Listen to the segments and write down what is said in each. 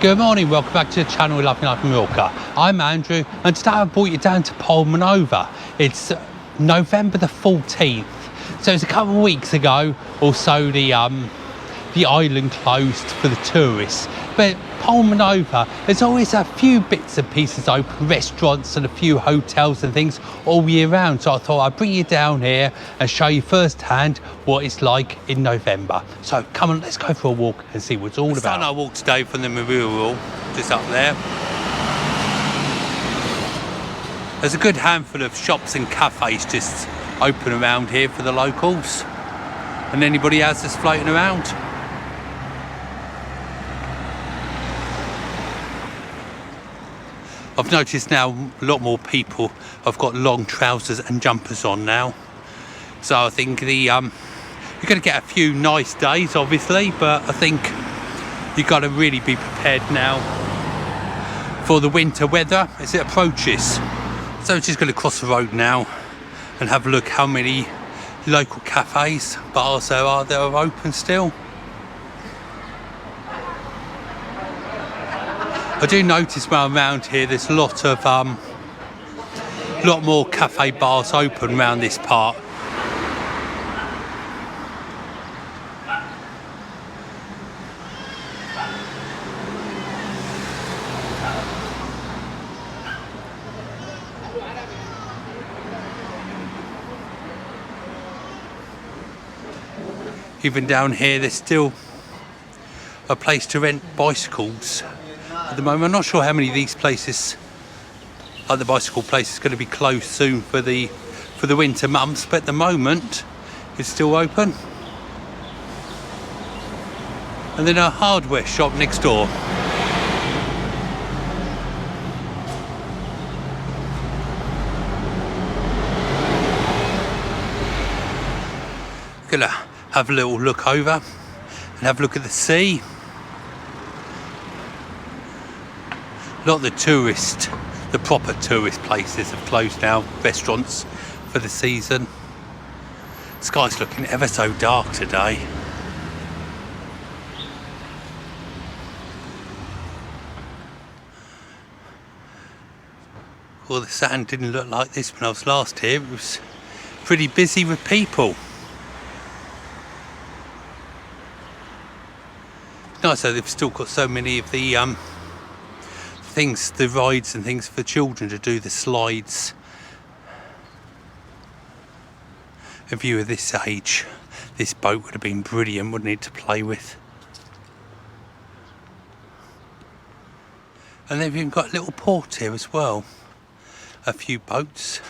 Good morning, welcome back to the channel Loving Life Mallorca. I'm Andrew and today I brought you down to Palmanova. It's November the 14th, so it's a couple of weeks ago or so the island closed for the tourists. But Palmanova, there's always a few bits and pieces open, restaurants and a few hotels and things all year round. So I thought I'd bring you down here and show you firsthand what it's like in November. So come on, let's go for a walk and see what it's all about. Starting our walk today from the Majorca, just up there. There's a good handful of shops and cafes just open around here for the locals and anybody else that's floating around. I've noticed now a lot more people have got long trousers and jumpers on now. So I think you're going to get a few nice days obviously, but I think you've got to really be prepared now for the winter weather as it approaches. So I'm just going to cross the road now and have a look how many local cafes, bars there are that are open still. I do notice when I'm around here there's a lot more cafe bars open around this part. Even down here there's still a place to rent bicycles. At the moment, I'm not sure how many of these places, like the bicycle place, is going to be closed soon for the winter months, but at the moment it's still open. And then a hardware shop next door. Gonna have a little look over and have a look at the sea. A lot of the proper tourist places have closed now, restaurants for the season. The sky's looking ever so dark today. Well, the sand didn't look like this when I was last here. It was pretty busy with people. Nice though, they've still got so many of the the rides and things for children to do, the slides. If you were this age, this boat would have been brilliant, wouldn't it, to play with. And they've even got a little port here as well. A few boats.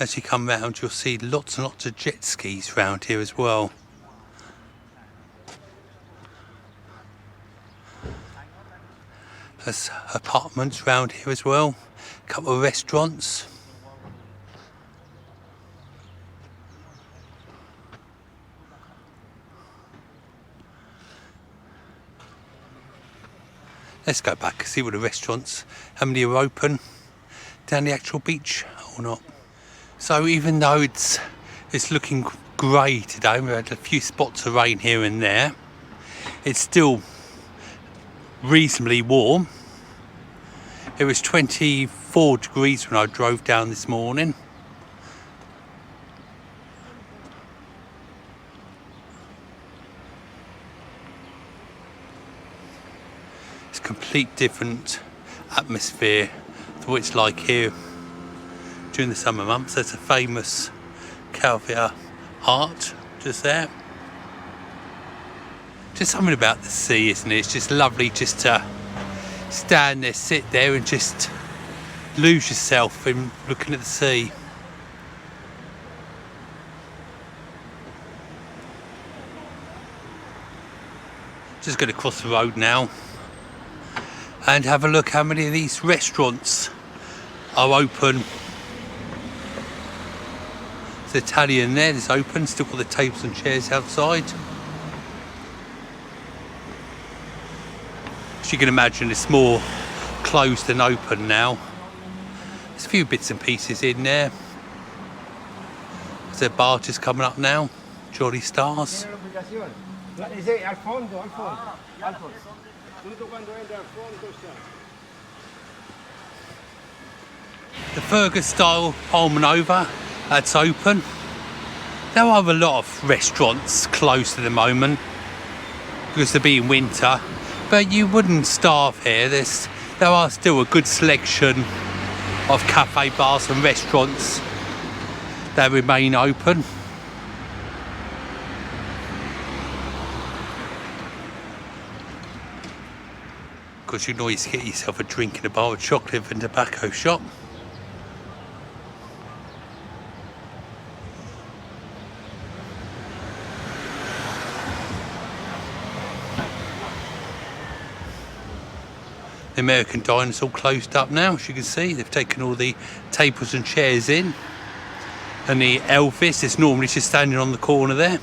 As you come round, you'll see lots and lots of jet skis round here as well. There's apartments round here as well, a couple of restaurants. Let's go back and see what the restaurants, how many are open down the actual beach or not. So even though it's looking grey today, we had a few spots of rain here and there, it's still reasonably warm. It was 24 degrees when I drove down this morning. It's a complete different atmosphere to what it's like here during the summer months. There's a famous Castaways art just there. Just something about the sea, isn't it? It's just lovely just to stand there, sit there and just lose yourself in looking at the sea. Just going to cross the road now and have a look how many of these restaurants are open. There's Italian there, it's open, still got the tables and chairs outside. As you can imagine, it's more closed than open now. There's a few bits and pieces in there. There's a bar just coming up now, Jolly Stars. Al fondo, al fondo. Al fondo. Tutto quando entra al fondo sta. The Burger style Palmanova, that's open. There are a lot of restaurants closed at the moment because they're being winter, but you wouldn't starve here. There are still a good selection of cafe bars and restaurants that remain open. Because you can always get yourself a drink in a bar of chocolate and tobacco shop. The American diners all closed up now, as you can see. They've taken all the tables and chairs in. And the Elvis is normally just standing on the corner there.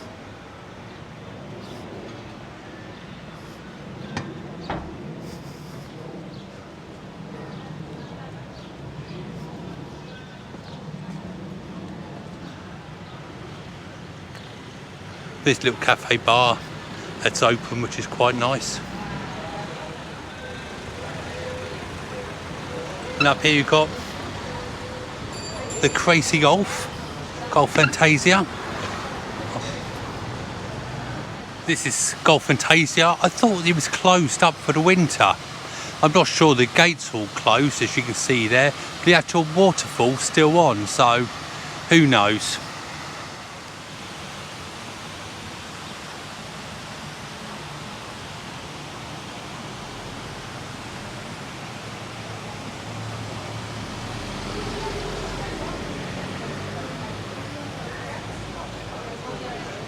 This little cafe bar that's open, which is quite nice. And up here you've got the Crazy Golf Fantasia. This is Golf Fantasia. I thought it was closed up for the winter. I'm not sure the gates are all closed, as you can see there. The actual waterfall's still on, so who knows.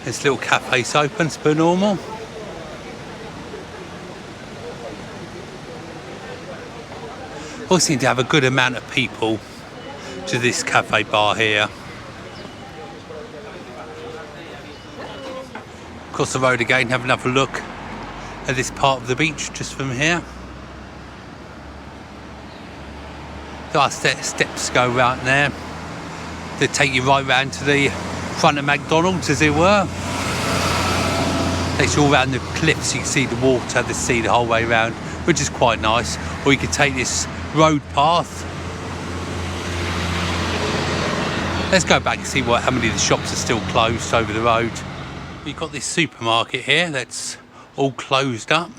This little cafe's open, it's per normal. We seem to have a good amount of people to this cafe bar here. Across the road again, have another look at this part of the beach just from here. There are steps go round there. They take you right round to the front of McDonald's, as it were. Takes you all around the cliffs, you can see the water, the sea the whole way around, which is quite nice. Or you could take this road path. Let's go back and see how many of the shops are still closed over the road. You've got this supermarket here that's all closed up.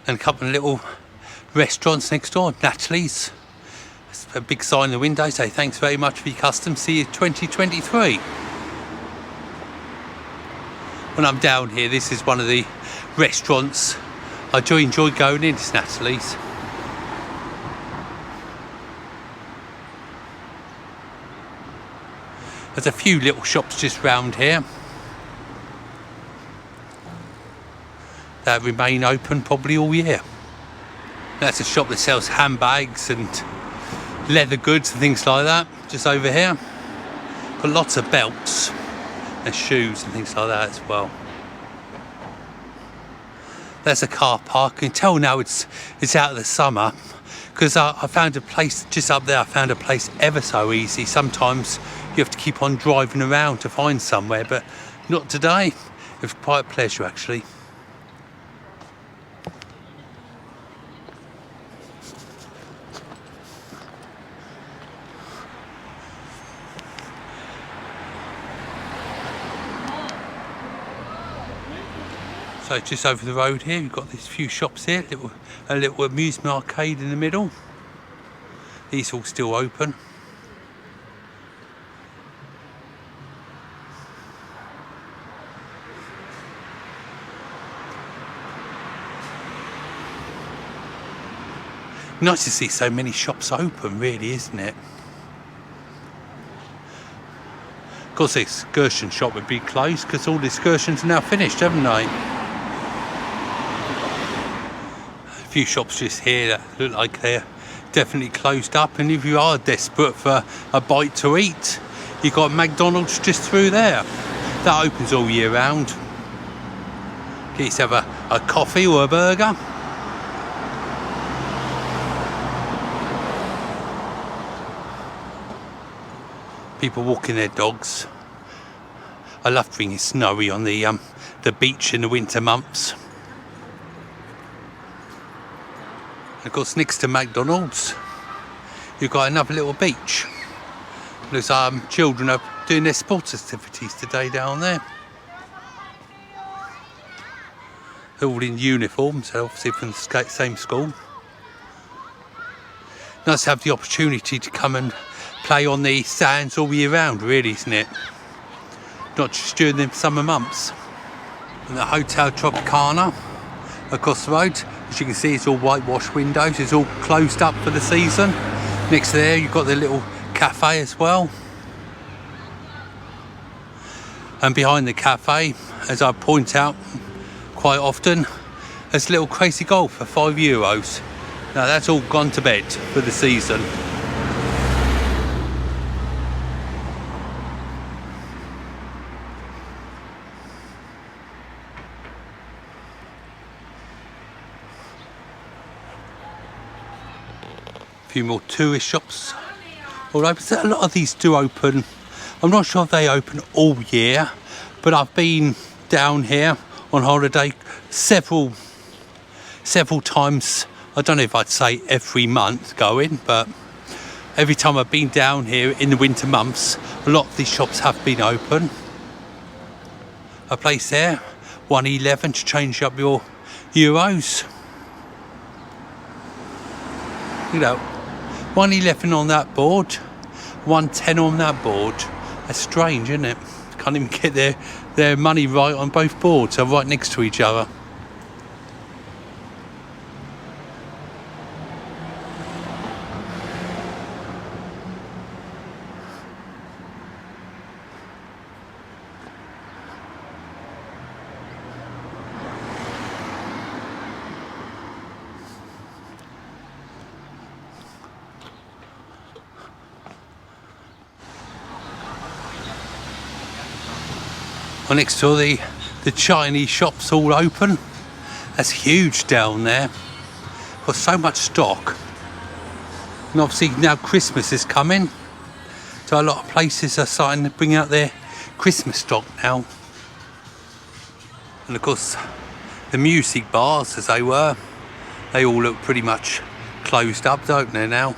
And a couple of little restaurants next door. Natalie's, there's a big sign in the window, say thanks very much for your custom, see you 2023. When I'm down here, this is one of the restaurants I do enjoy going in. It's Natalie's. There's a few little shops just round here that remain open probably all year. That's a shop that sells handbags and leather goods and things like that, just over here. Got lots of belts and shoes and things like that as well. There's a car park. You can tell now it's out of the summer, because I found a place just up there. I found a place ever so easy. Sometimes you have to keep on driving around to find somewhere, but not today. It was quite a pleasure, actually. So just over the road here, you've got these few shops here, a little amusement arcade in the middle. These all still open. Nice to see so many shops open, really, isn't it? Of course, the excursion shop would be closed because all the excursions are now finished, haven't they? A few shops just here that look like they're definitely closed up, and if you are desperate for a bite to eat, you've got McDonald's just through there. That opens all year round. Get yourself a coffee or a burger. People walking their dogs. I love being snowy on the beach in the winter months. And of course, next to McDonald's, you've got another little beach. There's children are doing their sports activities today down there. They're all in uniforms, obviously from the same school. Nice to have the opportunity to come and play on the sands all year round, really, isn't it? Not just during the summer months. And the Hotel Tropicana across the road, as you can see, it's all whitewashed windows. It's all closed up for the season. Next to there, you've got the little cafe as well. And behind the cafe, as I point out quite often, there's a little crazy golf for €5. Now that's all gone to bed for the season. A few more tourist shops all open. So a lot of these do open. I'm not sure if they open all year, but I've been down here on holiday several times. I don't know if I'd say every month going, but every time I've been down here in the winter months, a lot of these shops have been open. A place there, 1.11 to change up your euros. You know, 1.11 on that board, 1.10 on that board. That's strange, isn't it? Can't even get their money right on both boards. They're right next to each other. Well, next to the Chinese shops all open. That's huge down there. Got so much stock. And obviously now Christmas is coming, so a lot of places are starting to bring out their Christmas stock now. And of course the music bars, as they were, they all look pretty much closed up, don't they now?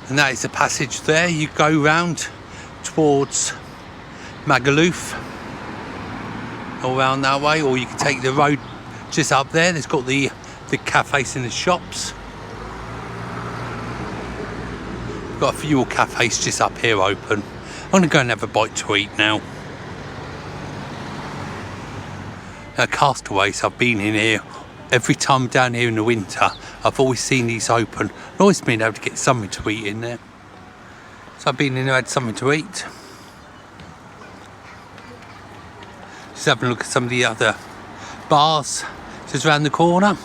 And that is the passage there. You go round towards Magaluf, all round that way, or you can take the road just up there. There's got the cafes and the shops. Got a few more cafes just up here open. I'm gonna go and have a bite to eat now. Now, Castaways, I've been in here every time down here in the winter. I've always seen these open. I've always been able to get something to eat in there. So I've been in there, had something to eat. Just having a look at some of the other bars just around the corner.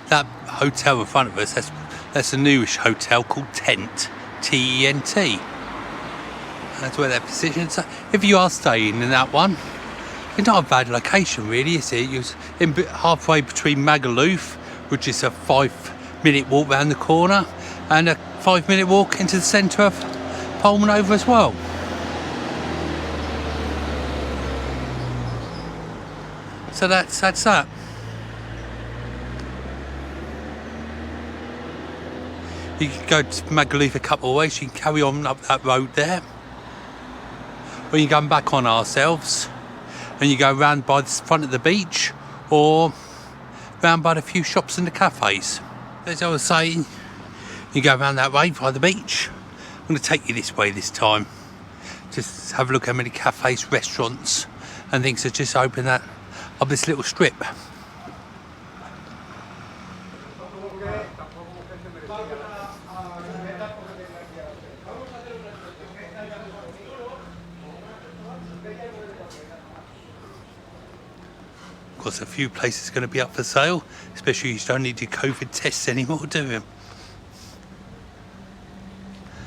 That hotel in front of us, that's a newish hotel called Tent, T-E-N-T. That's where they're positioned. So if you are staying in that one, it's not a bad location really, is it? You're halfway between Magaluf, which is a 5-minute walk round the corner, and a 5-minute walk into the centre of Palmanova as well. So that's that. You can go to Magaluf a couple of ways. You can carry on up that road there, or you can go back on ourselves and you go round by the front of the beach, or round by the few shops and the cafes. As I was saying, you go around that way by the beach. I'm going to take you this way this time. Just have a look how many cafes, restaurants and things are just open up this little strip. Of course, a few places are going to be up for sale, especially you don't need your COVID tests anymore, do you?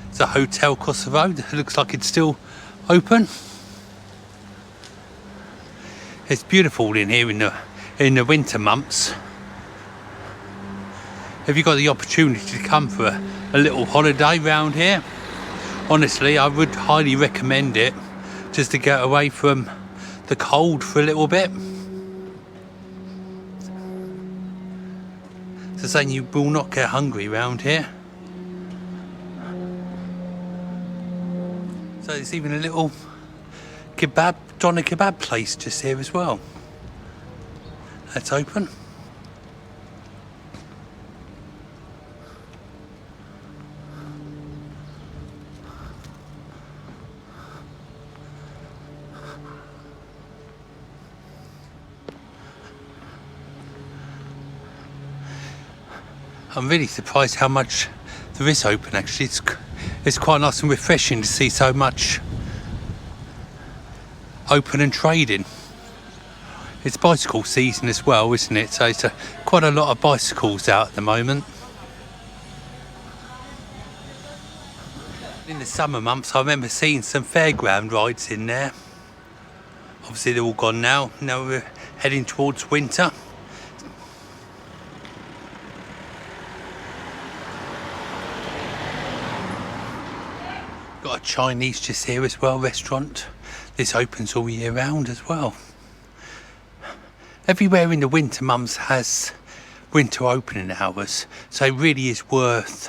It's a hotel across the road. It looks like it's still open. It's beautiful in here in the winter months. If you've got the opportunity to come for a little holiday round here, honestly, I would highly recommend it, just to get away from the cold for a little bit. So saying you will not get hungry round here. So there's even a little doner kebab place just here as well. That's open. I'm really surprised how much there is open actually. It's quite nice and refreshing to see so much open and trading. It's bicycle season as well, isn't it? So it's quite a lot of bicycles out at the moment. In the summer months I remember seeing some fairground rides in there. Obviously they're all gone now. Now we're heading towards winter. Got a Chinese just here as well, restaurant. This opens all year round as well. Everywhere in the winter months has winter opening hours, so it really is worth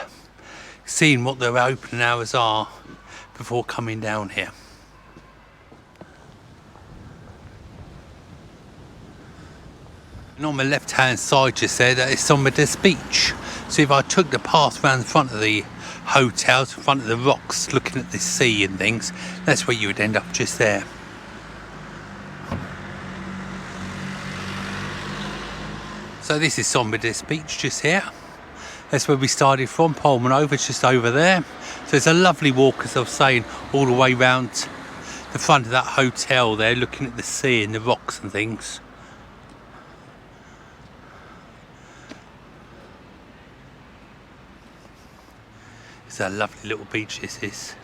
seeing what their opening hours are before coming down here. And on my left hand side just there, that is Sommedes Beach. So if I took the path around the front of the hotels, in front of the rocks, looking at the sea and things, that's where you would end up, just there. So this is Sommedes Beach just here. That's where we started from. Palmanova just over there. So it's a lovely walk, as I was saying, all the way round the front of that hotel there, looking at the sea and the rocks and things. It's a lovely little beach, this is.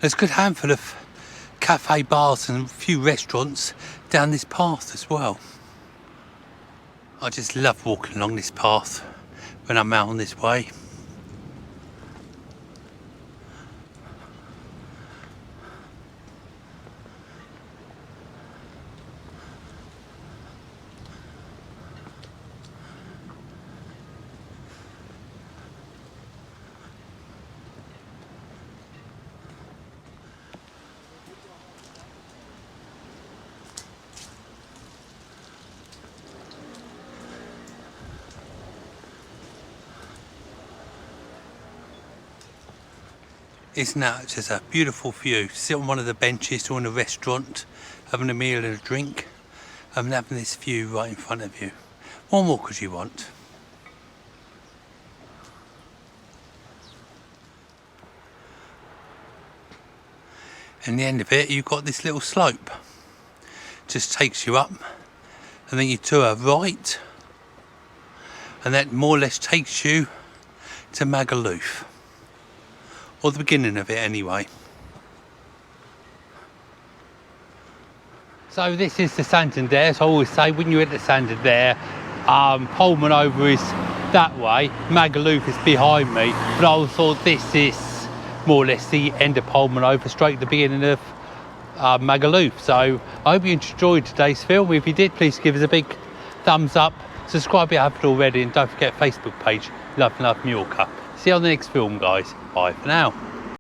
There's a good handful of cafe bars and a few restaurants down this path as well. I just love walking along this path when I'm out on this way. Isn't that just a beautiful view? Sit on one of the benches or in a restaurant, having a meal and a drink, and having this view right in front of you. What more could you want? And the end of it, you've got this little slope. Just takes you up, and then you to a right, and that more or less takes you to Magaluf. Or the beginning of it anyway. So this is the Santander, as I always say, when you're at the Santander, Palmanova is that way, Magaluf is behind me, but I thought this is more or less the end of Palmanova, straight at the beginning of Magaluf. So I hope you enjoyed today's film. If you did, please give us a big thumbs up, subscribe if you haven't already, and don't forget Facebook page, Love Mallorca. See you on the next film, guys. Bye for now.